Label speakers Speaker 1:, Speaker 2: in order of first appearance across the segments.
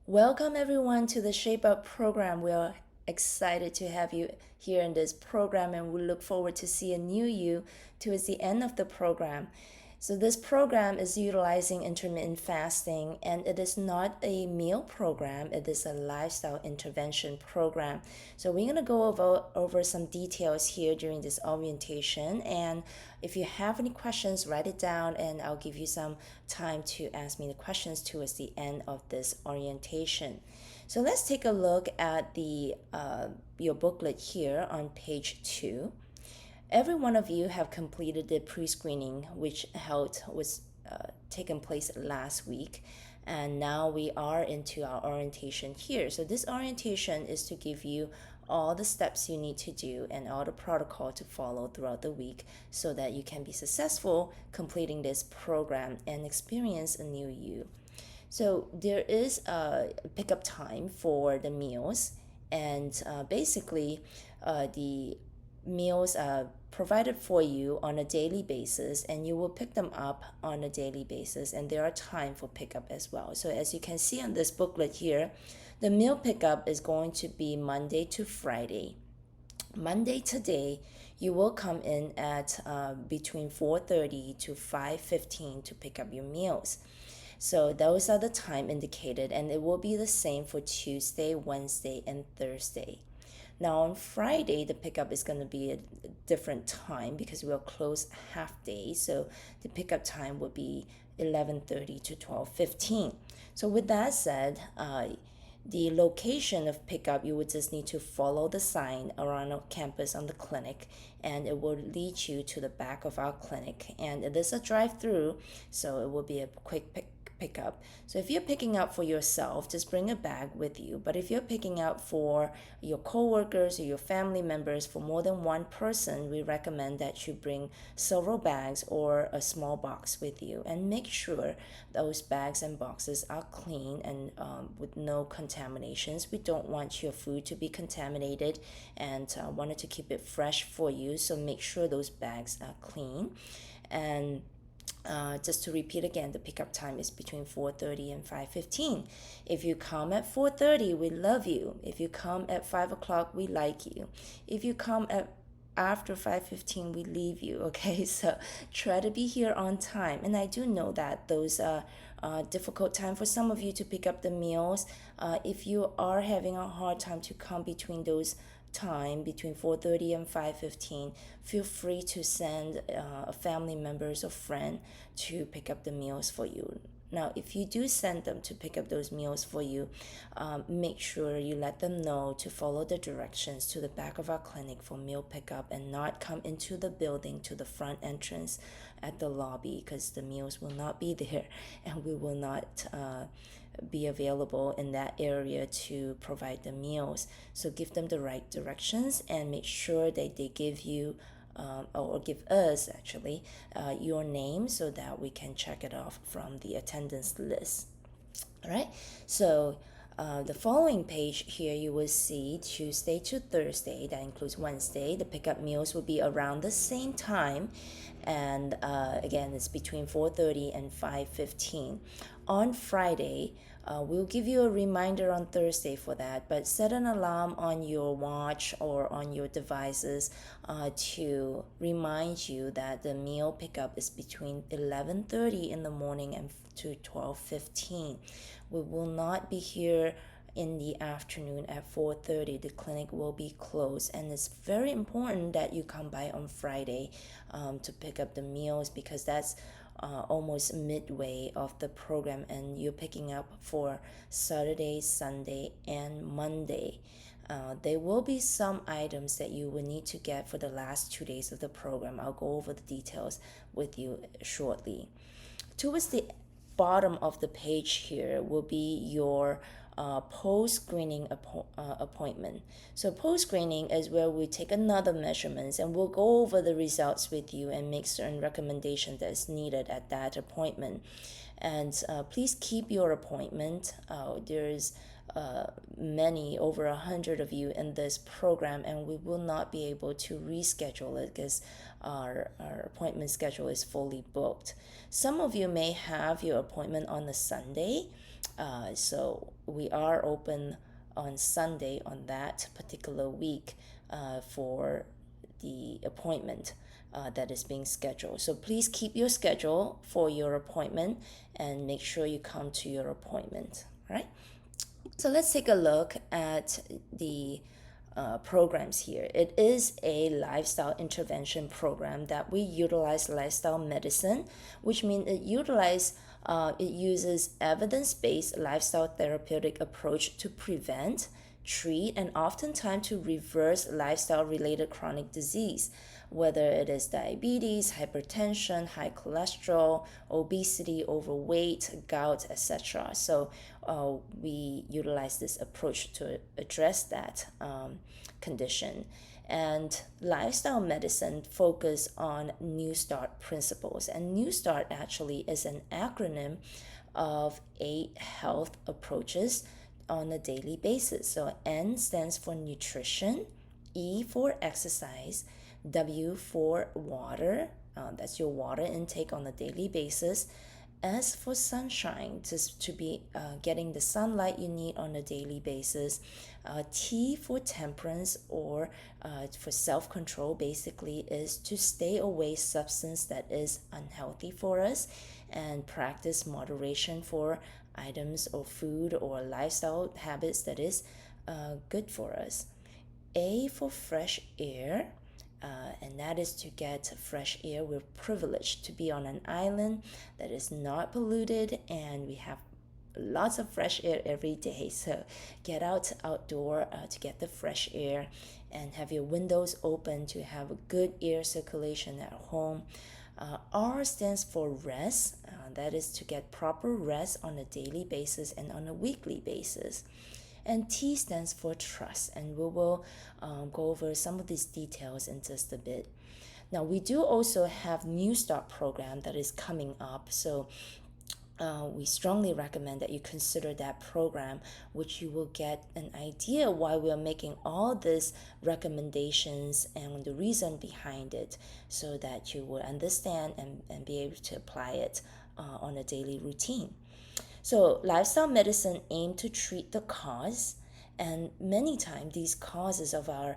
Speaker 1: Welcome everyone to the ShapeUp program. We are excited to have you here in this program and we look forward to seeing you towards the end of the program. So this program is utilizing intermittent fasting and it is not a meal program, it is a lifestyle intervention program. So we're going to go over some details here during this orientation, and if you have any questions, write it down and I'll give you some time to ask me the questions towards the end of this orientation. So let's take a look at the your booklet here on page 2. Every one of you have completed the pre-screening, which was taken place last week, and now we are into our orientation here. So this orientation is to give you all the steps you need to do and all the protocol to follow throughout the week so that you can be successful completing this program and experience a new you. So there is a pickup time for the meals, and basically the meals are provided for you on a daily basis and you will pick them up on a daily basis, and there are time for pickup as well. So as you can see on this booklet here, the meal pickup is going to be Monday to Friday. Monday today you will come in at between 4:30 to 5:15 to pick up your meals. So those are the time indicated, and it will be the same for Tuesday, Wednesday, and Thursday. Now on Friday, the pickup is going to be a different time because we'll close half day. So the pickup time would be 11:30 to 12:15. So with that said, the location of pickup, you would just need to follow the sign around our campus on the clinic, and it will lead you to the back of our clinic. And it is a drive-through, so it will be a quick pickup. So if you're picking up for yourself, just bring a bag with you. But if you're picking up for your coworkers or your family members, for more than one person, we recommend that you bring several bags or a small box with you, and make sure those bags and boxes are clean and with no contaminations. We don't want your food to be contaminated, and wanted to keep it fresh for you, so make sure those bags are clean. And just to repeat again, the pickup time is between 4:30 and 5:15. If you come at 4:30, we love you. If you come at 5 o'clock, we like you. If you come at after 5:15, we leave you. Okay, so try to be here on time. And I do know that those are difficult time for some of you to pick up the meals. If you are having a hard time to come between those time between 4:30 and 5:15, feel free to send a family members or friend to pick up the meals for you. Now if you do send them to pick up those meals for you, make sure you let them know to follow the directions to the back of our clinic for meal pickup and not come into the building to the front entrance at the lobby, because the meals will not be there and we will not be available in that area to provide the meals. So give them the right directions and make sure that they give you or give us actually your name so that we can check it off from the attendance list. All right, so the following page here, you will see Tuesday to Thursday, that includes Wednesday. The pickup meals will be around the same time, and again, it's between 4:30 and 5:15. On Friday, we'll give you a reminder on Thursday for that, but set an alarm on your watch or on your devices to remind you that the meal pickup is between 11:30 in the morning and to 12:15. We will not be here in the afternoon at 4:30. The clinic will be closed, and it's very important that you come by on Friday to pick up the meals, because that's almost midway of the program and you're picking up for Saturday, Sunday, and Monday. There will be some items that you will need to get for the last 2 days of the program. I'll go over the details with you shortly. Towards the bottom of the page here will be your post-screening appointment. So post-screening is where we take another measurements and we'll go over the results with you and make certain recommendation that is needed at that appointment. And please keep your appointment. There's many, over 100 of you in this program, and we will not be able to reschedule it because our appointment schedule is fully booked. Some of you may have your appointment on a Sunday, So we are open on Sunday on that particular week for the appointment that is being scheduled. So please keep your schedule for your appointment and make sure you come to your appointment, right? So let's take a look at the programs here. It is a lifestyle intervention program that we utilize lifestyle medicine, which means it uses evidence-based lifestyle therapeutic approach to prevent, treat, and oftentimes to reverse lifestyle-related chronic disease, whether it is diabetes, hypertension, high cholesterol, obesity, overweight, gout, etc. So we utilize this approach to address that condition. And lifestyle medicine focus on New Start principles. And New Start actually is an acronym of 8 health approaches on a daily basis. So N stands for nutrition, E for exercise, W for water, that's your water intake on a daily basis. S for sunshine, just to be getting the sunlight you need on a daily basis. T for temperance, or for self-control, basically is to stay away substance that is unhealthy for us and practice moderation for items or food or lifestyle habits that is good for us. A for fresh air, and that is to get fresh air. We're privileged to be on an island that is not polluted, and we have lots of fresh air every day. So get outdoor to get the fresh air, and have your windows open to have a good air circulation at home. R stands for rest. That is to get proper rest on a daily basis and on a weekly basis. And T stands for trust, and we will go over some of these details in just a bit. Now, we do also have New Start program that is coming up, so we strongly recommend that you consider that program, which you will get an idea why we are making all these recommendations and the reason behind it, so that you will understand and be able to apply it on a daily routine. So lifestyle medicine aim to treat the cause, and many times these causes of our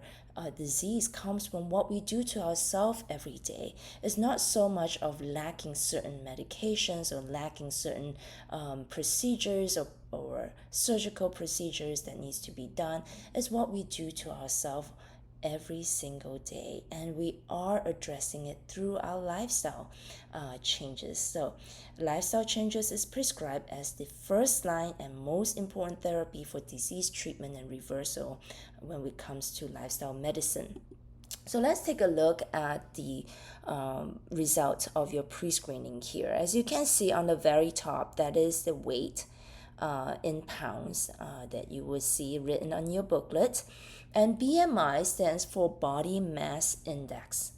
Speaker 1: disease comes from what we do to ourselves every day. It's not so much of lacking certain medications or lacking certain procedures or surgical procedures that needs to be done. It's what we do to ourselves every single day, and we are addressing it through our lifestyle changes. So lifestyle changes is prescribed as the first line and most important therapy for disease treatment and reversal when it comes to lifestyle medicine. So let's take a look at the result of your pre-screening here. As you can see on the very top, that is the weight in pounds that you will see written on your booklet. And BMI stands for Body Mass Index.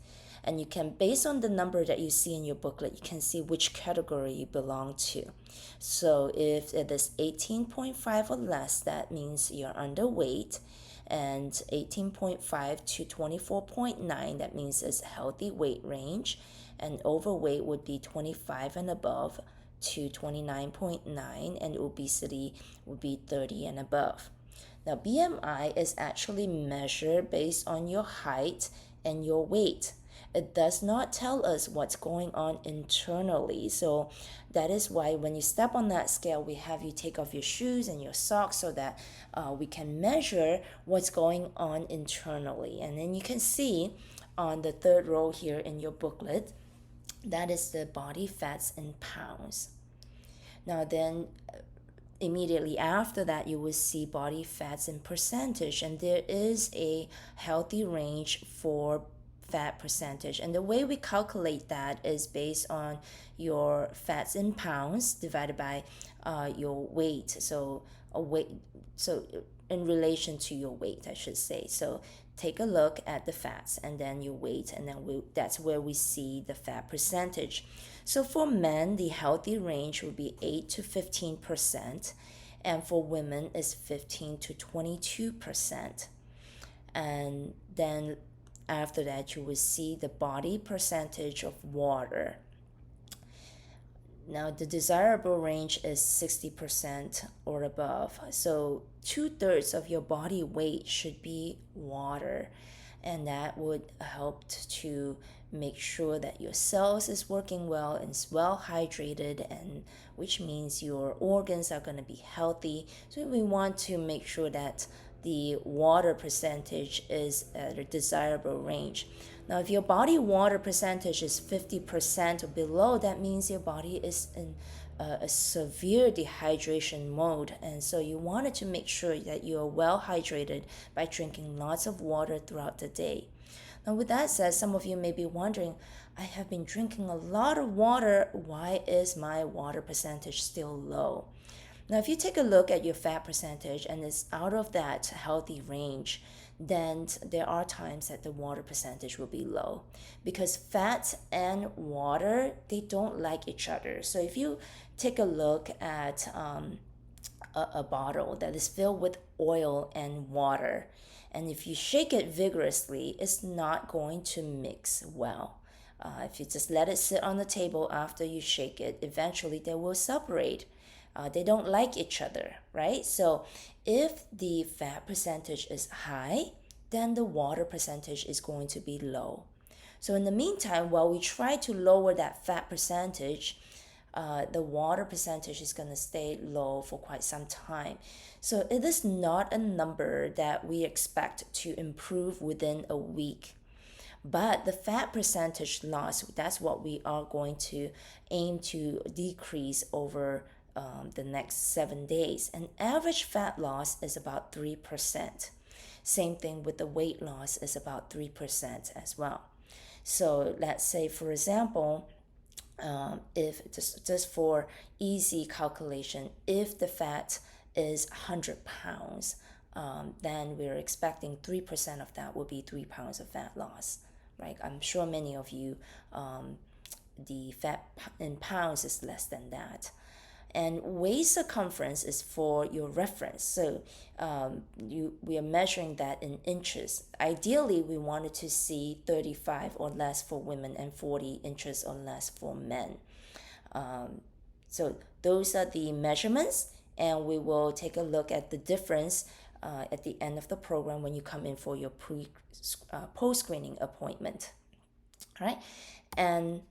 Speaker 1: And you can, based on the number that you see in your booklet, you can see which category you belong to. So if it is 18.5 or less, that means you're underweight. And 18.5 to 24.9, that means it's healthy weight range. And overweight would be 25 and above to 29.9, and obesity would be 30 and above. Now, BMI is actually measured based on your height and your weight. It does not tell us what's going on internally. So that is why when you step on that scale, we have you take off your shoes and your socks so that we can measure what's going on internally. And then you can see on the third row here in your booklet, that is the body fats in pounds. Now then, immediately after that, you will see body fats in percentage, and there is a healthy range for fat percentage. And the way we calculate that is based on your fats in pounds divided by your weight. So in relation to your weight, I should say. So take a look at the fats and then your weight, and then that's where we see the fat percentage. So for men, the healthy range would be 8 to 15%, and for women is 15 to 22%. And then after that, you will see the body percentage of water. Now, the desirable range is 60% or above. So, 2/3 of your body weight should be water. And that would help to make sure that your cells is working well and is well hydrated, and which means your organs are going to be healthy. So we want to make sure that the water percentage is at a desirable range. Now, if your body water percentage is 50% or below, that means your body is in a severe dehydration mode. And so you wanted to make sure that you are well hydrated by drinking lots of water throughout the day. Now, with that said, some of you may be wondering, I have been drinking a lot of water. Why is my water percentage still low? Now, if you take a look at your fat percentage and it's out of that healthy range, then there are times that the water percentage will be low, because fat and water, they don't like each other. So if you take a look at a bottle that is filled with oil and water, and if you shake it vigorously, it's not going to mix well. If you just let it sit on the table after you shake it, eventually they will separate. They don't like each other, right? So if the fat percentage is high, then the water percentage is going to be low. So in the meantime, while we try to lower that fat percentage, the water percentage is going to stay low for quite some time. So it is not a number that we expect to improve within a week. But the fat percentage loss, that's what we are going to aim to decrease over the next 7 days. And average fat loss is about 3%. Same thing with the weight loss is about 3% as well. So let's say, for example, if just for easy calculation, if the fat is 100 pounds, then we're expecting 3% of that will be 3 pounds of fat loss, right? I'm sure many of you, the fat in pounds is less than that. And waist circumference is for your reference. So we are measuring that in inches. Ideally, we wanted to see 35 or less for women and 40 inches or less for men. So those are the measurements, and we will take a look at the difference at the end of the program when you come in for your post-screening appointment. All right? And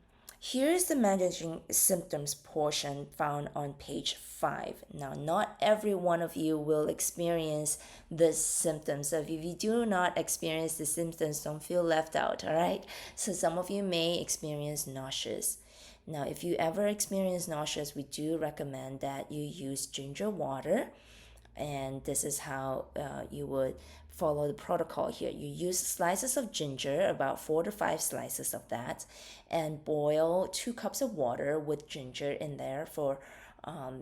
Speaker 1: here's the managing symptoms portion found on page 5. Now, not every one of you will experience the symptoms. So if you do not experience the symptoms, don't feel left out, all right? So some of you may experience nauseous. Now, if you ever experience nauseous, we do recommend that you use ginger water. And this is how you would follow the protocol here. You use slices of ginger, about 4 to 5 slices of that, and boil 2 cups of water with ginger in there for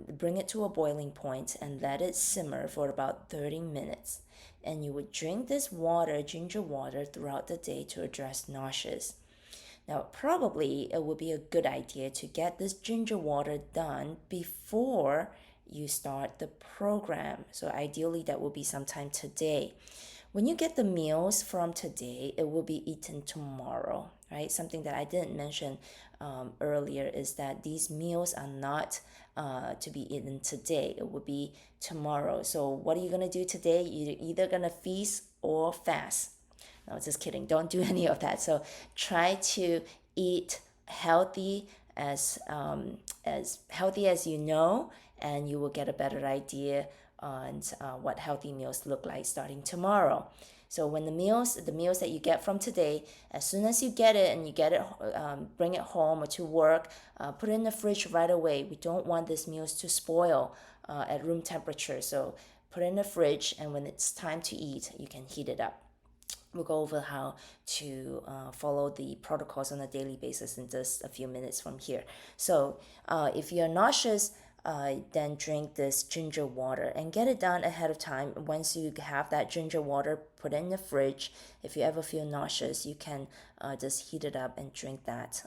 Speaker 1: bring it to a boiling point and let it simmer for about 30 minutes. And you would drink this water, ginger water, throughout the day to address nauseous. Now, probably it would be a good idea to get this ginger water done before you start the program. So ideally that will be sometime today. When you get the meals from today, it will be eaten tomorrow, right? Something that I didn't mention earlier is that these meals are not to be eaten today. It will be tomorrow. So what are you going to do today? You're either going to feast or fast. No, just kidding. Don't do any of that. So try to eat healthy as healthy as you know, and you will get a better idea on what healthy meals look like starting tomorrow. So when the meals that you get from today, as soon as you get it and you get it, bring it home or to work, put it in the fridge right away. We don't want these meals to spoil at room temperature. So put it in the fridge, and when it's time to eat, you can heat it up. We'll go over how to follow the protocols on a daily basis in just a few minutes from here. So if you're nauseous, then drink this ginger water and get it done ahead of time. Once you have that ginger water, put it in the fridge. If you ever feel nauseous, you can just heat it up and drink that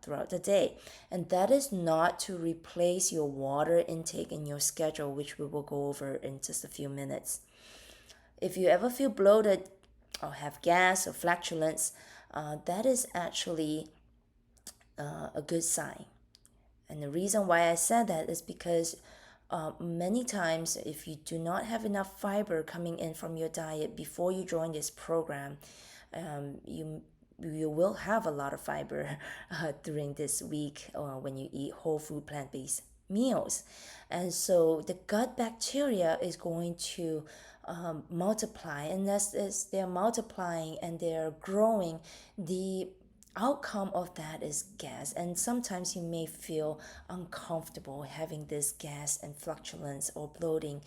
Speaker 1: throughout the day. And that is not to replace your water intake in your schedule, which we will go over in just a few minutes. If you ever feel bloated or have gas or flatulence, that is actually a good sign. And the reason why I said that is because many times, if you do not have enough fiber coming in from your diet before you join this program, you will have a lot of fiber during this week when you eat whole food plant-based meals. And so the gut bacteria is going to multiply, and as they're multiplying and they're growing, the outcome of that is gas, and sometimes you may feel uncomfortable having this gas and flatulence or bloating,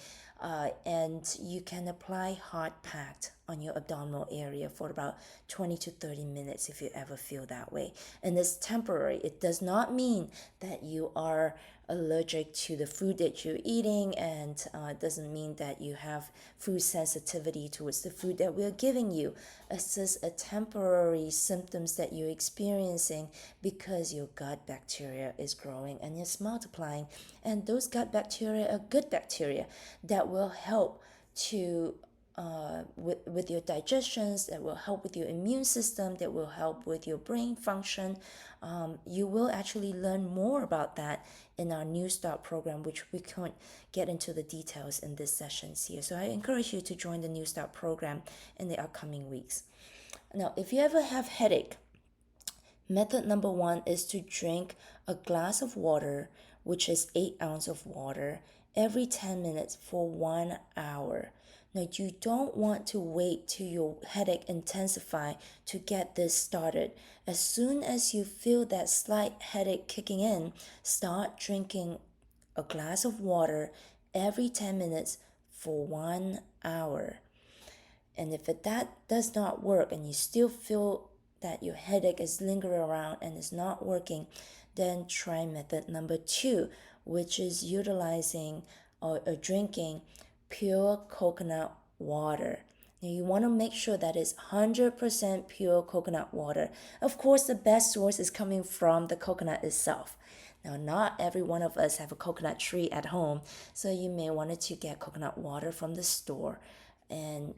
Speaker 1: and you can apply hard packed on your abdominal area for about 20 to 30 minutes if you ever feel that way. And it's temporary. It does not mean that you are allergic to the food that you're eating, and it doesn't mean that you have food sensitivity towards the food that we're giving you. It's just a temporary symptoms that you're experiencing because your gut bacteria is growing and it's multiplying, and those gut bacteria are good bacteria that will help to with your digestions, that will help with your immune system, that will help with your brain function. You will actually learn more about that in our New Start program, which we can't get into the details in this sessions here. So I encourage you to join the New Start program in the upcoming weeks. Now, if you ever have headache, method number one is to drink a glass of water, which is 8 ounces of water, every 10 minutes for 1 hour. Now, you don't want to wait till your headache intensify to get this started. As soon as you feel that slight headache kicking in, start drinking a glass of water every 10 minutes for 1 hour. And if that does not work and you still feel that your headache is lingering around and is not working, then try method number two, which is utilizing or drinking pure coconut water. Now you want to make sure that it's 100% pure coconut water. Of course, the best source is coming from the coconut itself. Now, not every one of us have a coconut tree at home, so you may want to get coconut water from the store, and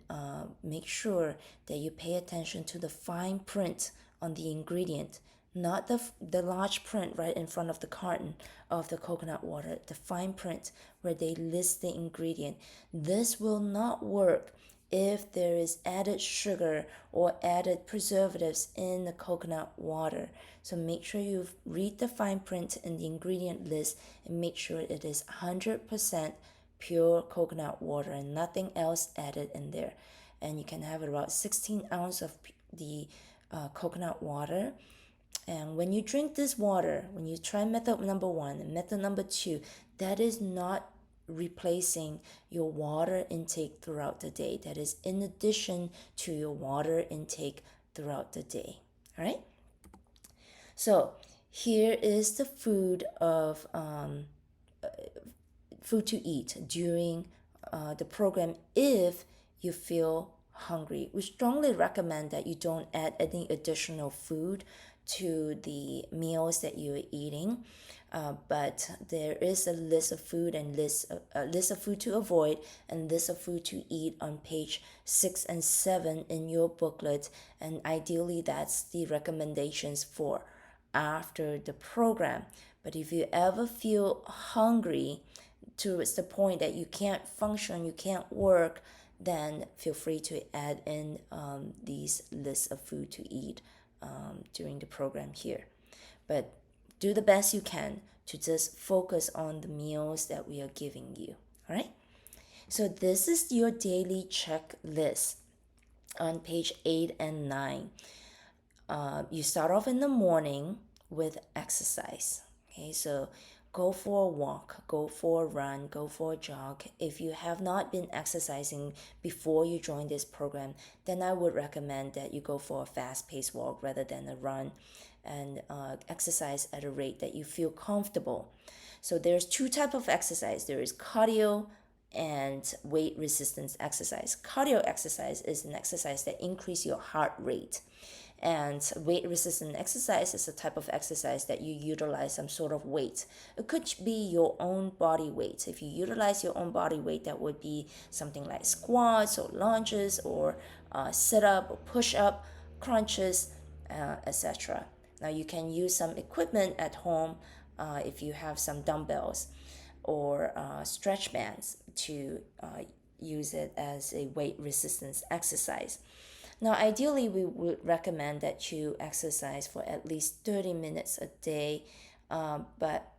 Speaker 1: make sure that you pay attention to the fine print on the ingredient, not the large print right in front of the carton of the coconut water, the fine print where they list the ingredient. This will not work if there is added sugar or added preservatives in the coconut water. So make sure you read the fine print in the ingredient list and make sure it is 100% pure coconut water and nothing else added in there. And you can have about 16 ounces of the coconut water. And when you drink this water, when you try method number one and method number two, that is not replacing your water intake throughout the day. That is in addition to your water intake throughout the day. All right? So here is the food to eat during the program if you feel hungry. We strongly recommend that you don't add any additional food to the meals that you're eating, but there is a list of food and list of food to avoid and list of food to eat on page 6 and 7 in your booklet, and ideally that's the recommendations for after the program. But if you ever feel hungry towards the point that you can't function, you can't work, then feel free to add in these lists of food to eat during the program here. But do the best you can to just focus on the meals that we are giving you. All right? So this is your daily checklist on page 8 and 9. You start off in the morning with exercise. Okay, so go for a walk, go for a run, go for a jog. If you have not been exercising before you join this program, then I would recommend that you go for a fast-paced walk rather than a run, and exercise at a rate that you feel comfortable. So there's two types of exercise. There is cardio and weight resistance exercise. Cardio exercise is an exercise that increases your heart rate. And weight resistant exercise is a type of exercise that you utilize some sort of weight. It could be your own body weight. If you utilize your own body weight, that would be something like squats or lunges or sit-up or push-up, crunches, etc. Now you can use some equipment at home if you have some dumbbells or stretch bands to use it as a weight resistance exercise. Now, ideally, we would recommend that you exercise for at least 30 minutes a day, but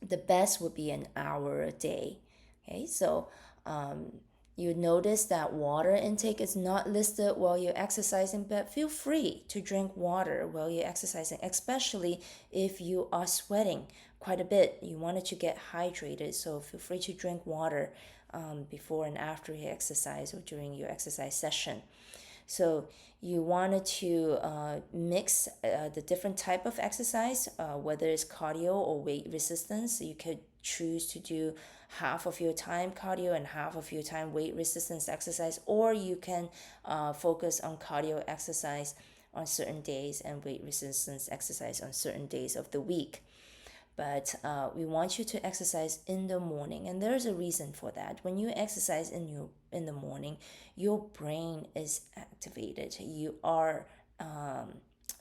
Speaker 1: the best would be an hour a day. Okay, so you notice that water intake is not listed while you're exercising, but feel free to drink water while you're exercising, especially if you are sweating quite a bit. You wanted to get hydrated, so feel free to drink water before and after your exercise or during your exercise session. So you wanted to mix the different type of exercise, whether it's cardio or weight resistance. You could choose to do half of your time cardio and half of your time weight resistance exercise, or you can focus on cardio exercise on certain days and weight resistance exercise on certain days of the week. But we want you to exercise in the morning, and there's a reason for that. When you exercise in the morning, your brain is activated. You are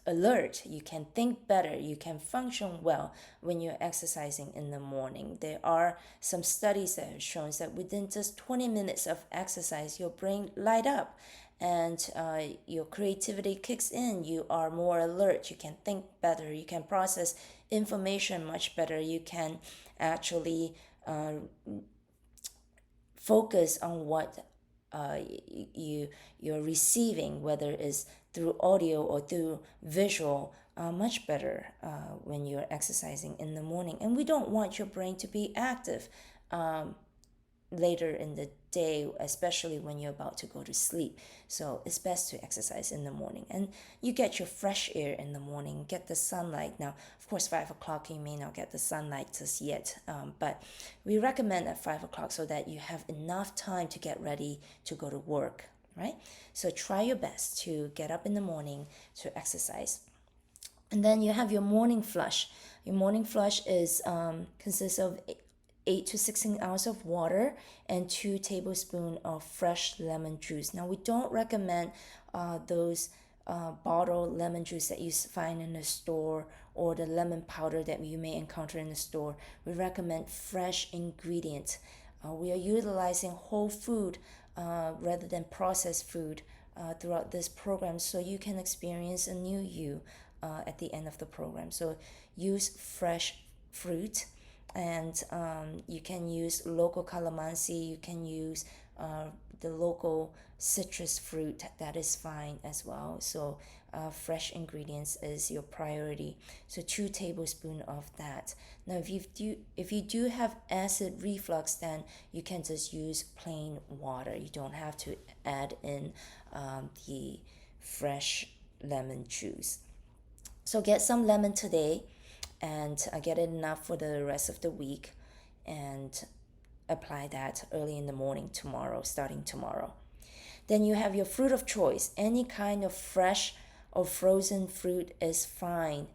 Speaker 1: alert. You can think better. You can function well when you're exercising in the morning. There are some studies that have shown that within just 20 minutes of exercise, your brain light up and your creativity kicks in. You are more alert. You can think better. You can process information much better. You can actually focus on what you're receiving, whether it's through audio or through visual, much better when you're exercising in the morning. And we don't want your brain to be active later in the day, especially when you're about to go to sleep. So it's best to exercise in the morning, and you get your fresh air in the morning, get the sunlight. Now, of course, 5 o'clock you may not get the sunlight just yet, but we recommend at 5 o'clock so that you have enough time to get ready to go to work, right? So try your best to get up in the morning to exercise. And then you have your morning flush. Your morning flush is consists of 8 to 16 ounces of water and 2 tablespoons of fresh lemon juice. Now, we don't recommend those bottled lemon juice that you find in the store or the lemon powder that you may encounter in the store. We recommend fresh ingredients. We are utilizing whole food rather than processed food throughout this program, so you can experience a new you at the end of the program. So use fresh fruit, and you can use local calamansi, you can use the local citrus fruit, that is fine as well. So fresh ingredients is your priority. So 2 tablespoons of that. Now if you do have acid reflux, then you can just use plain water. You don't have to add in the fresh lemon juice. So get some lemon today and get it enough for the rest of the week, and apply that early in the morning tomorrow, starting tomorrow. Then you have your fruit of choice. Any kind of fresh or frozen fruit is fine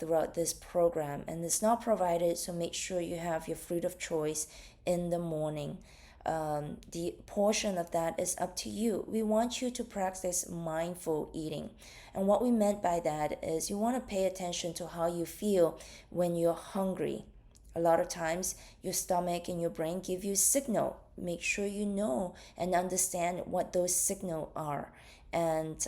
Speaker 1: throughout this program, and it's not provided, so make sure you have your fruit of choice in the morning. The portion of that is up to you. We want you to practice mindful eating. And what we meant by that is you want to pay attention to how you feel when you're hungry. A lot of times your stomach and your brain give you signal. Make sure you know and understand what those signals are. And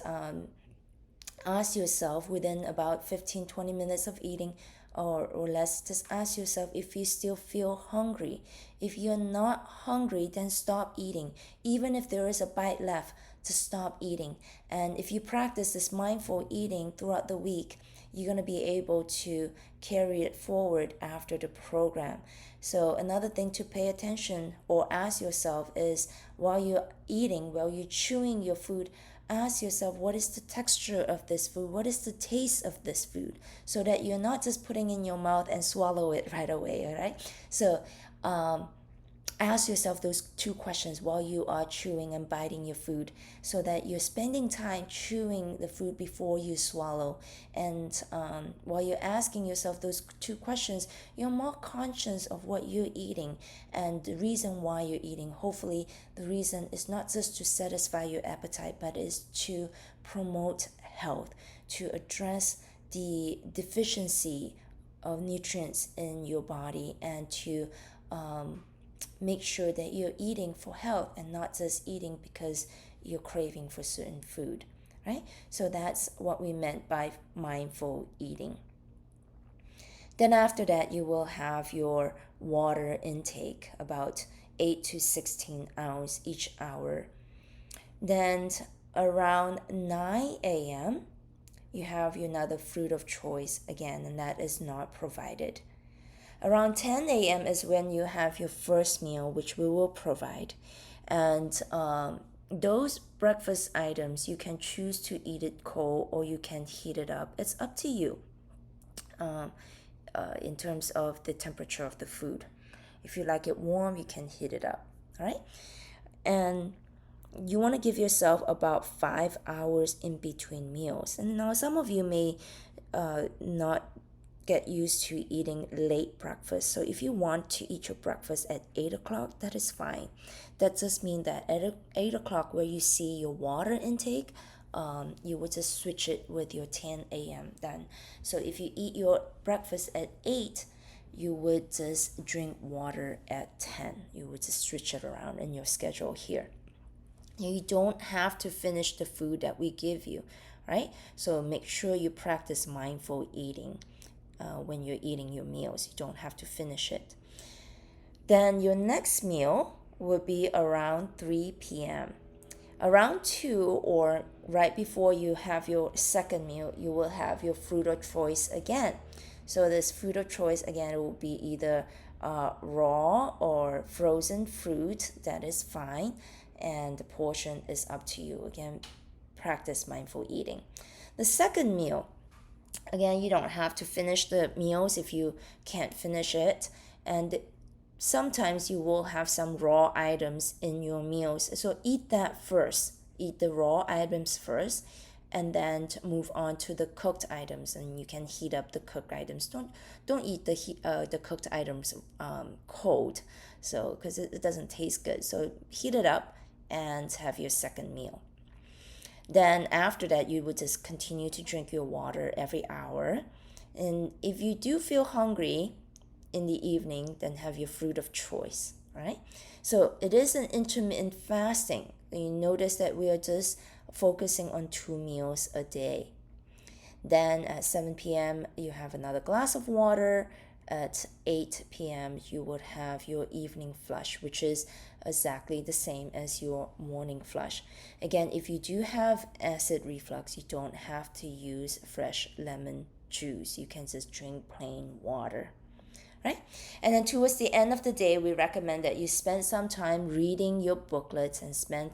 Speaker 1: ask yourself within about 15-20 minutes of eating or less, just ask yourself if you still feel hungry. If you're not hungry, then stop eating. Even if there is a bite left, to stop eating. And if you practice this mindful eating throughout the week, you're going to be able to carry it forward after the program. So another thing to pay attention or ask yourself is, while you're eating, while you're chewing your food, ask yourself, what is the texture of this food? What is the taste of this food? So that you're not just putting in your mouth and swallow it right away, all right? So ask yourself those 2 questions while you are chewing and biting your food, so that you're spending time chewing the food before you swallow. And while you're asking yourself those 2 questions, you're more conscious of what you're eating and the reason why you're eating. Hopefully the reason is not just to satisfy your appetite, but is to promote health, to address the deficiency of nutrients in your body, and to make sure that you're eating for health and not just eating because you're craving for certain food, right? So that's what we meant by mindful eating. Then after that, you will have your water intake, about 8 to 16 ounces each hour. Then around 9 a.m., you have another fruit of choice again, and that is not provided. Around 10 a.m. is when you have your first meal, which we will provide. And those breakfast items, you can choose to eat it cold or you can heat it up. It's up to you in terms of the temperature of the food. If you like it warm, you can heat it up, all right? And you want to give yourself about 5 hours in between meals. And now some of you may not get used to eating late breakfast. So if you want to eat your breakfast at 8 o'clock, that is fine. That just means that at 8 o'clock, where you see your water intake, you would just switch it with your 10 a.m. then. So if you eat your breakfast at 8, you would just drink water at 10. You would just switch it around in your schedule here. You don't have to finish the food that we give you, right? So make sure you practice mindful eating when you're eating your meals. You don't have to finish it. Then your next meal will be around 3 p.m. Around 2, or right before you have your second meal, you will have your fruit of choice again. So this fruit of choice again will be either raw or frozen fruit. That is fine, and the portion is up to you. Again, practice mindful eating. The second meal, again, you don't have to finish the meals if you can't finish it, and sometimes you will have some raw items in your meals, so eat that first. Eat the raw items first, and then move on to the cooked items, and you can heat up the cooked items. Don't eat the cooked items cold, so because it doesn't taste good. So heat it up and have your second meal. Then after that, you would just continue to drink your water every hour. And if you do feel hungry in the evening, then have your fruit of choice, right? So it is an intermittent fasting. You notice that we are just focusing on 2 meals a day. Then at 7 p.m., you have another glass of water. At 8 p.m., you would have your evening flush, which is exactly the same as your morning flush. Again, if you do have acid reflux, you don't have to use fresh lemon juice. You can just drink plain water, right? And then towards the end of the day, we recommend that you spend some time reading your booklets and spend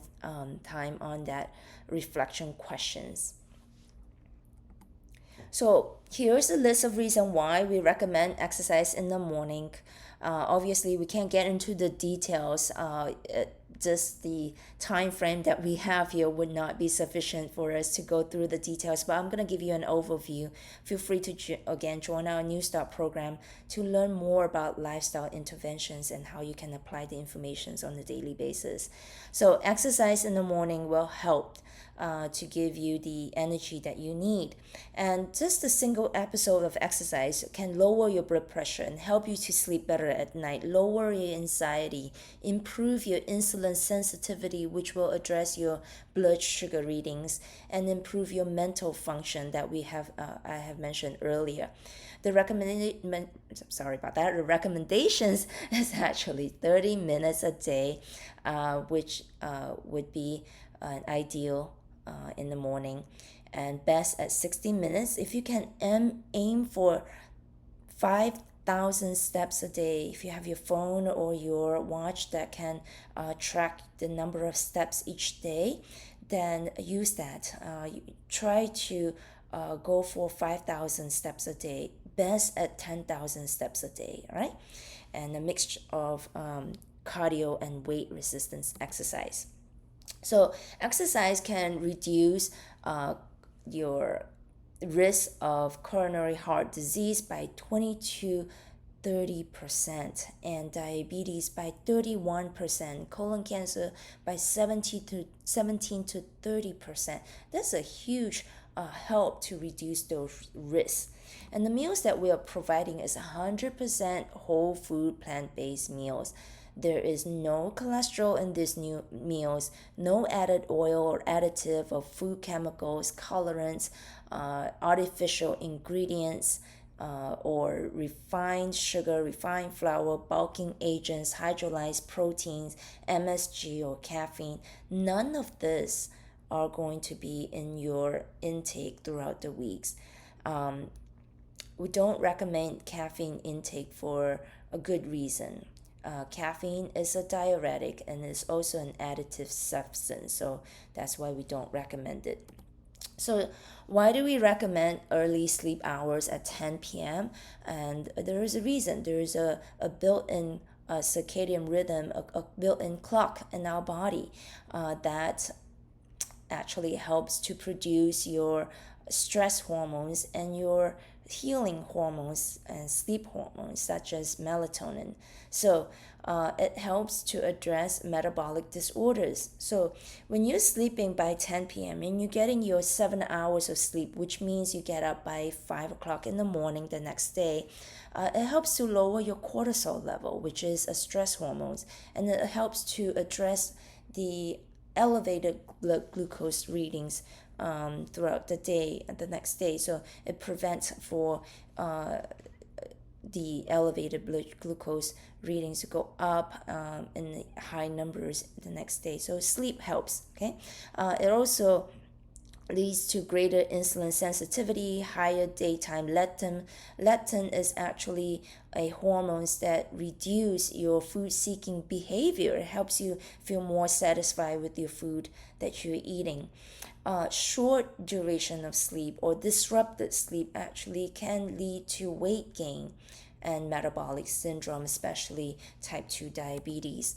Speaker 1: time on that reflection questions. So here's a list of reasons why we recommend exercise in the morning. Obviously, we can't get into the details. Just the time frame that we have here would not be sufficient for us to go through the details, but I'm going to give you an overview. Feel free to again join our New Start program to learn more about lifestyle interventions and how you can apply the information on a daily basis. So exercise in the morning will help to give you the energy that you need. And just a single episode of exercise can lower your blood pressure and help you to sleep better at night, lower your anxiety, improve your insulin sensitivity, which will address your blood sugar readings, and improve your mental function that I have mentioned earlier. The recommendations is actually 30 minutes a day, which would be an ideal in the morning, and best at 60 minutes. If you can aim for 5,000 steps a day, if you have your phone or your watch that can track the number of steps each day, then use that. Try to go for 5,000 steps a day, best at 10,000 steps a day, right? And a mixture of cardio and weight resistance exercise. So exercise can reduce your risk of coronary heart disease by 20 to 30%, and diabetes by 31%, colon cancer by 17 to 30%. That's a huge help to reduce those risks. And the meals that we are providing is 100% whole food plant-based meals. There is no cholesterol in these new meals, no added oil or additive of food chemicals, colorants, artificial ingredients, or refined sugar, refined flour, bulking agents, hydrolyzed proteins, MSG, or caffeine. None of this are going to be in your intake throughout the weeks. We don't recommend caffeine intake for a good reason. Caffeine is a diuretic and is also an additive substance, so that's why we don't recommend it. So, why do we recommend early sleep hours at 10 p.m.? And there is a reason. There is a built in circadian rhythm, a built in clock in our body that actually helps to produce your stress hormones and your healing hormones and sleep hormones such as melatonin. So it helps to address metabolic disorders. So when you're sleeping by 10 p.m. and you're getting your 7 hours of sleep, which means you get up by 5 o'clock in the morning the next day, it helps to lower your cortisol level, which is a stress hormone, and it helps to address the elevated blood glucose readings throughout the day and the next day. So it prevents for the elevated blood glucose readings to go up in the high numbers the next day. So sleep helps. Okay, it also leads to greater insulin sensitivity, higher daytime leptin. Leptin is actually a hormone that reduce your food-seeking behavior. It helps you feel more satisfied with your food that you're eating. Short duration of sleep or disrupted sleep actually can lead to weight gain and metabolic syndrome, especially type 2 diabetes.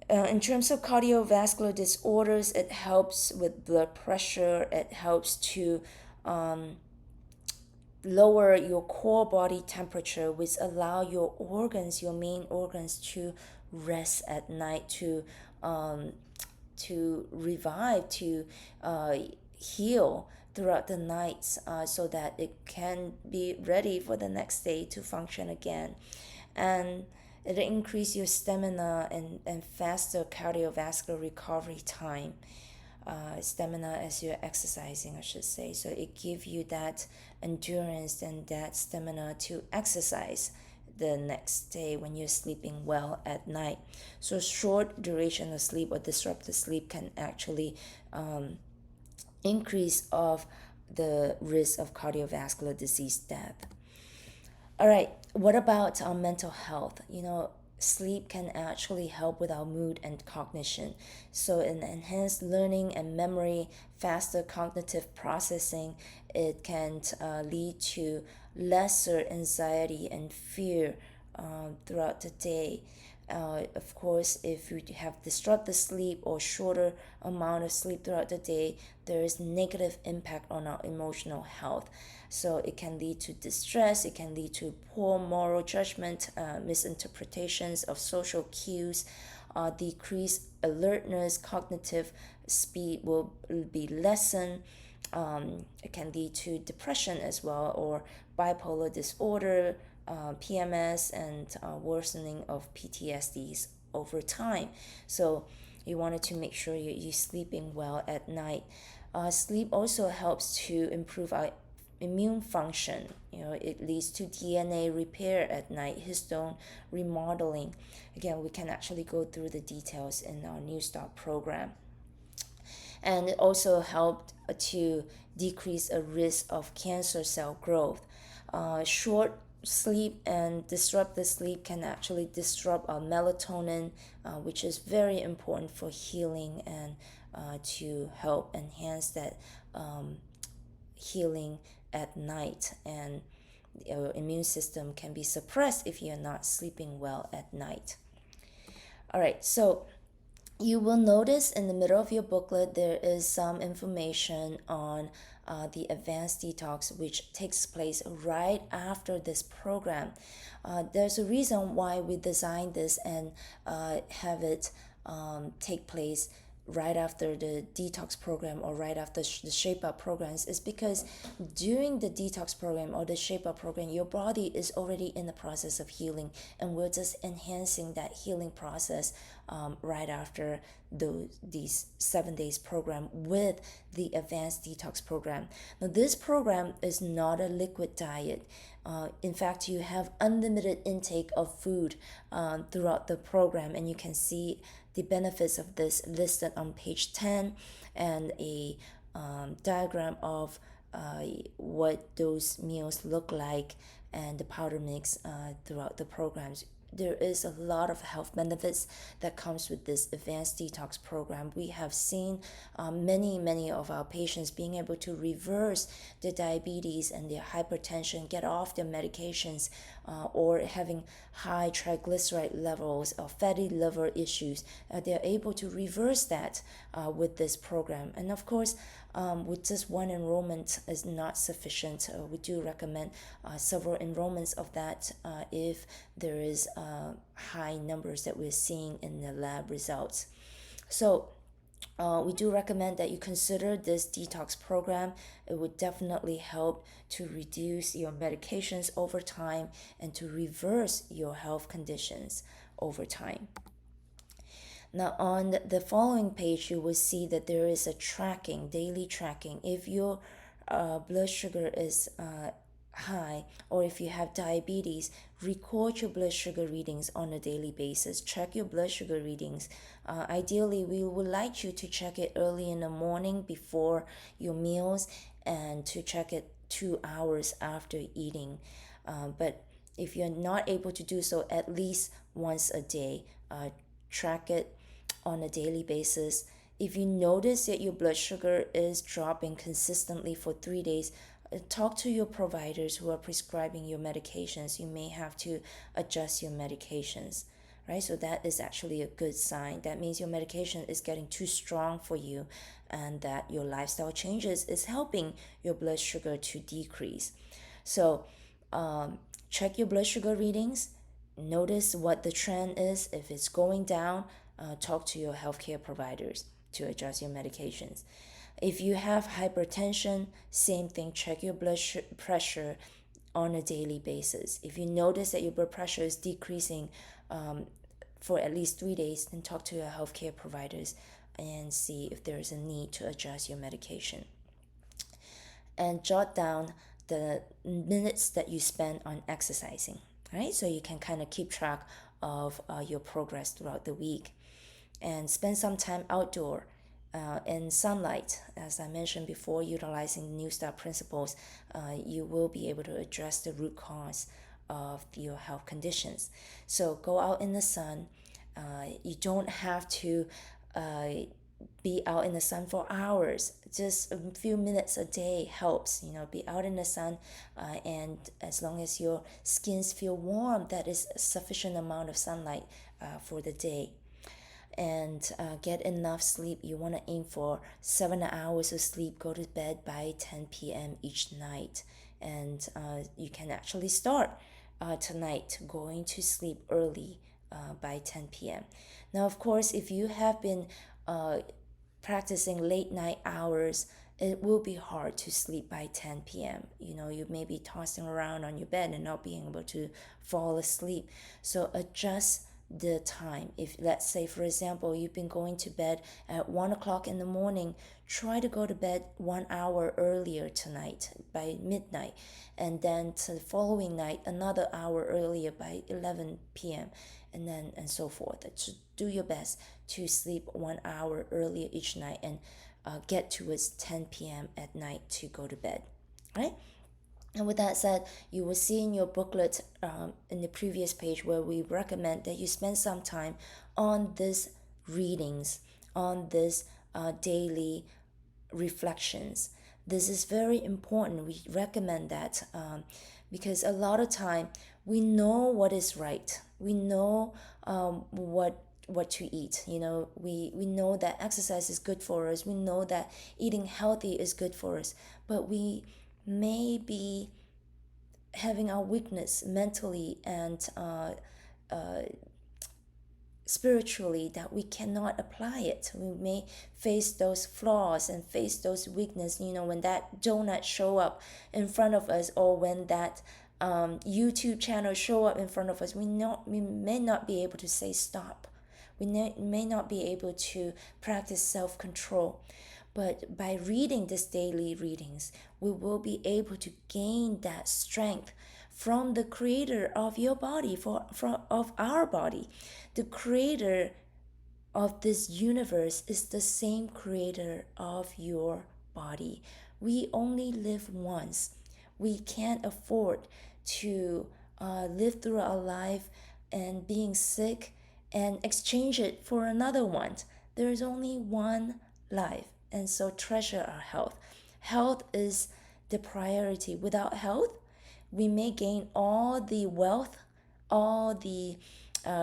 Speaker 1: In terms of cardiovascular disorders, it helps with blood pressure. It helps to lower your core body temperature, which allow your organs, your main organs, to rest at night, to revive, to heal throughout the nights, so that it can be ready for the next day to function again. And it increase your stamina and faster cardiovascular recovery time. Stamina as you're exercising, I should say. So it gives you that endurance and that stamina to exercise the next day when you're sleeping well at night. So short duration of sleep or disrupted sleep can actually increase of the risk of cardiovascular disease death. All right, what about our mental health? Sleep can actually help with our mood and cognition. So, in enhanced learning and memory, faster cognitive processing, it can lead to lesser anxiety and fear throughout the day. Of course, if you have disrupted sleep or shorter amount of sleep throughout the day, there is negative impact on our emotional health. So it can lead to distress, it can lead to poor moral judgment, misinterpretations of social cues, decreased alertness, cognitive speed will be lessened. It can lead to depression as well, or bipolar disorder, PMS, and worsening of PTSDs over time. So you wanted to make sure you're sleeping well at night. Sleep also helps to improve our immune function. It leads to DNA repair at night, histone remodeling. Again, we can actually go through the details in our New Start program. And it also helped to decrease a risk of cancer cell growth. Short sleep and disrupted sleep can actually disrupt our melatonin, which is very important for healing and to help enhance that healing at night. And your immune system can be suppressed if you're not sleeping well at night. All right, so you will notice in the middle of your booklet there is some information on the advanced detox, which takes place right after this program. There's a reason why we designed this and have it take place right after the detox program or right after the shape up programs is because during the detox program or the shape up program your body is already in the process of healing, and we're just enhancing that healing process right after these 7 days program with the advanced detox program. Now this program is not a liquid diet. In fact, you have unlimited intake of food throughout the program, and you can see the benefits of this listed on page 10, and a diagram of what those meals look like and the powder mix throughout the programs. There is a lot of health benefits that comes with this advanced detox program. We have seen many of our patients being able to reverse their diabetes and their hypertension, get off their medications, or having high triglyceride levels or fatty liver issues. They're able to reverse that with this program. And of course, with just one enrollment is not sufficient. We do recommend several enrollments of that if there is high numbers that we're seeing in the lab results. So we do recommend that you consider this detox program. It would definitely help to reduce your medications over time and to reverse your health conditions over time. Now, on the following page, you will see that there is a tracking, daily tracking. If your blood sugar is high, or if you have diabetes, record your blood sugar readings on a daily basis. Check your blood sugar readings. Ideally, we would like you to check it early in the morning before your meals, and to check it 2 hours after eating. But if you're not able to do so, at least once a day, track it on a daily basis. If you notice that your blood sugar is dropping consistently for 3 days, talk to your providers who are prescribing your medications. You may have to adjust your medications, right? So that is actually a good sign. That means your medication is getting too strong for you, and that your lifestyle changes is helping your blood sugar to decrease. So check your blood sugar readings. Notice what the trend is. If it's going down, talk to your healthcare providers to adjust your medications. If you have hypertension, same thing, check your pressure on a daily basis. If you notice that your blood pressure is decreasing for at least 3 days, then talk to your healthcare providers and see if there is a need to adjust your medication. And jot down the minutes that you spend on exercising, right? So you can kind of keep track of your progress throughout the week. And spend some time outdoor in sunlight. As I mentioned before, utilizing New Start principles, you will be able to address the root cause of your health conditions. So go out in the sun. You don't have to be out in the sun for hours. Just a few minutes a day helps. Be out in the sun, and as long as your skins feel warm, that is a sufficient amount of sunlight for the day. And get enough sleep. You want to aim for 7 hours of sleep. Go to bed by 10 p.m. each night, and you can actually start tonight going to sleep early by 10 p.m. Now, of course, if you have been practicing late night hours, it will be hard to sleep by 10 p.m. You may be tossing around on your bed and not being able to fall asleep. So adjust the time. If, let's say, for example, you've been going to bed at 1 o'clock in the morning, try to go to bed 1 hour earlier tonight by midnight, and then to the following night another hour earlier by 11 p.m. and so forth. So do your best to sleep 1 hour earlier each night, and get towards 10 p.m. at night to go to bed, right? And with that said, you will see in your booklet in the previous page where we recommend that you spend some time on these readings, on this daily reflections. This is very important. We recommend that because a lot of time we know what is right. We know what to eat. We know that exercise is good for us. We know that eating healthy is good for us. But we may be having our weakness mentally and spiritually that we cannot apply it. We may face those flaws and face those weaknesses, when that donut show up in front of us, or when that YouTube channel show up in front of us, we may not be able to say stop. We may not be able to practice self-control. But by reading these daily readings, we will be able to gain that strength from the creator of your body, of our body. The creator of this universe is the same creator of your body. We only live once. We can't afford to live through our life and being sick and exchange it for another one. There is only one life, and so treasure our health. Health is the priority. Without health, we may gain all the wealth, all the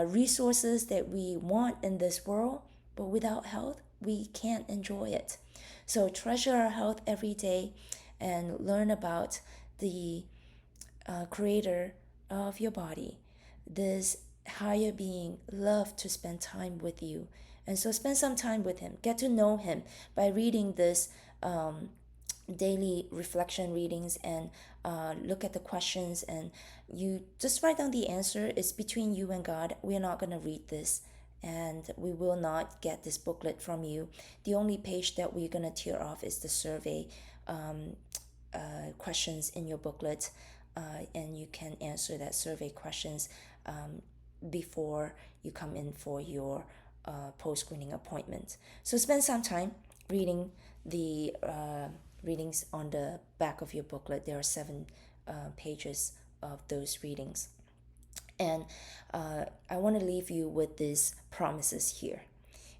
Speaker 1: resources that we want in this world, but without health, we can't enjoy it. So treasure our health every day and learn about the creator of your body. This higher being loves to spend time with you. And so spend some time with him. Get to know him by reading this daily reflection readings, and look at the questions, and you just write down the answer. It's between you and God. We're not going to read this, and we will not get this booklet from you. The only page that we're going to tear off is the survey questions in your booklet, and you can answer that survey questions before you come in for your post-screening appointment. So spend some time reading the readings on the back of your booklet. There are 7 pages of those readings. And I want to leave you with these promises here.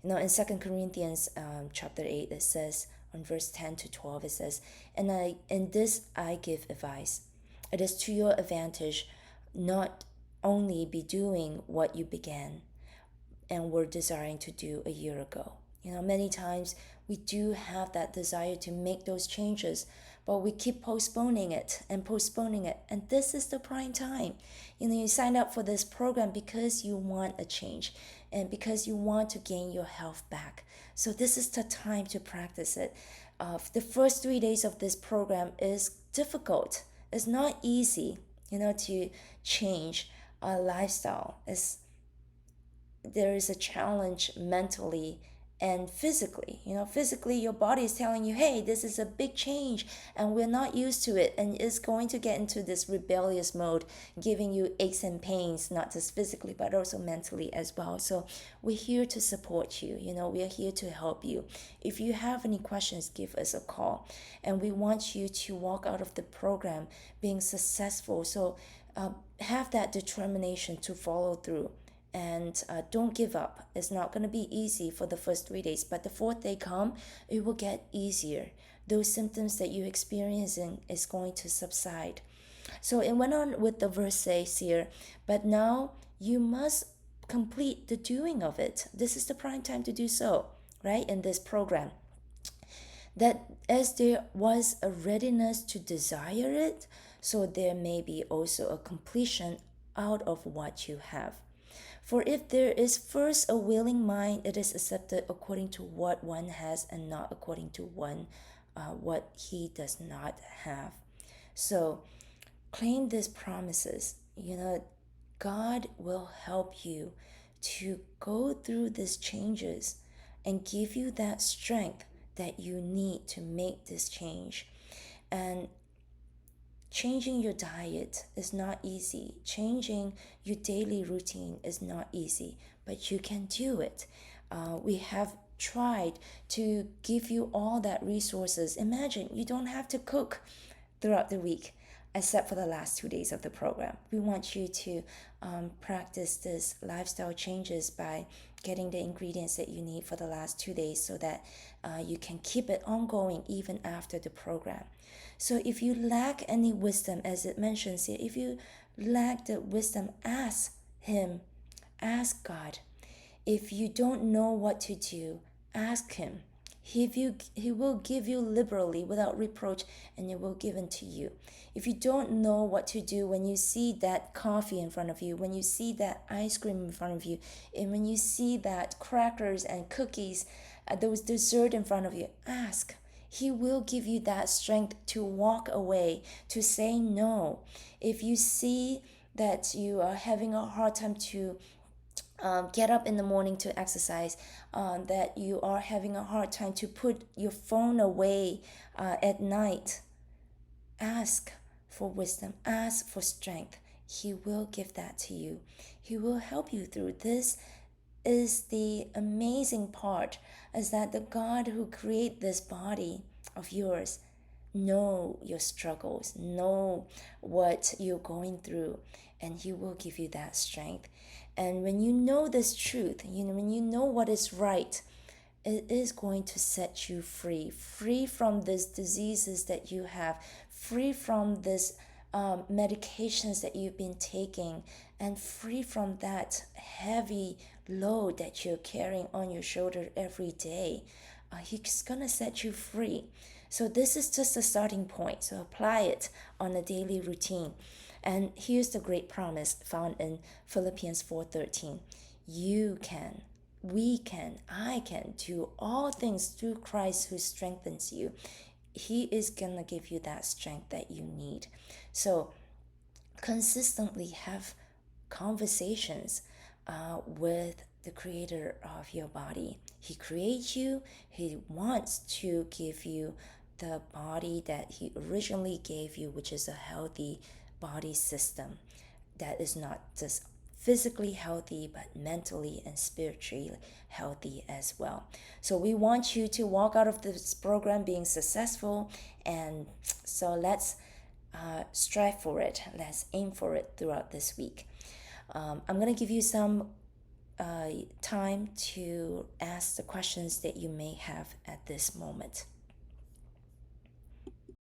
Speaker 1: In 2 Corinthians chapter 8, it says, on verse 10 to 12, it says, in this I give advice. It is to your advantage not only be doing what you began and were desiring to do a year ago. Many times we do have that desire to make those changes, but we keep postponing it and postponing it. And this is the prime time. You signed up for this program because you want a change and because you want to gain your health back. So this is the time to practice it. The first 3 days of this program is difficult. It's not easy, to change our lifestyle. There is a challenge mentally and physically. Physically your body is telling you, hey, this is a big change and we're not used to it, and it's going to get into this rebellious mode, giving you aches and pains, not just physically but also mentally as well. So we're here to support you. We are here to help you. If you have any questions, give us a call, and we want you to walk out of the program being successful. So have that determination to follow through. And don't give up. It's not going to be easy for the first 3 days, but the 4th day come, it will get easier. Those symptoms that you're experiencing is going to subside. So it went on with the verse says here, but now you must complete the doing of it. This is the prime time to do so, right? In this program, that as there was a readiness to desire it, so there may be also a completion out of what you have. For if there is first a willing mind, it is accepted according to what one has and not according to what he does not have. So claim these promises. God will help you to go through these changes and give you that strength that you need to make this change. And changing your diet is not easy. Changing your daily routine is not easy, but you can do it. We have tried to give you all that resources. Imagine you don't have to cook throughout the week, except for the last 2 days of the program. We want you to practice this lifestyle changes by getting the ingredients that you need for the last 2 days, so that you can keep it ongoing even after the program. So if you lack any wisdom, as it mentions here, if you lack the wisdom, ask him, ask God. If you don't know what to do, ask him. He will give you liberally without reproach, and it will give unto you. If you don't know what to do when you see that coffee in front of you, when you see that ice cream in front of you, and when you see that crackers and cookies, those dessert in front of you, ask. He will give you that strength to walk away, to say no. If you see that you are having a hard time to get up in the morning to exercise, that you are having a hard time to put your phone away at night, ask for wisdom, ask for strength. He will give that to you. He will help you through this. Is the amazing part is that the God who created this body of yours know your struggles, know what you're going through, and he will give you that strength. And when you know this truth, when you know what is right, it is going to set you free, free from these diseases that you have, free from this medications that you've been taking, and free from that heavy load that you're carrying on your shoulder every day. He's gonna set you free. So this is just a starting point. So apply it on a daily routine. And here's the great promise found in Philippians 4:13. You can, we can, I can do all things through Christ who strengthens you. He is gonna give you that strength that you need. So consistently have conversations with the creator of your body. He creates you. He wants to give you the body that he originally gave you, which is a healthy body system that is not just physically healthy but mentally and spiritually healthy as well. So we want you to walk out of this program being successful, and so let's strive for it. Let's aim for it throughout this week. I'm going to give you some time to ask the questions that you may have at this moment.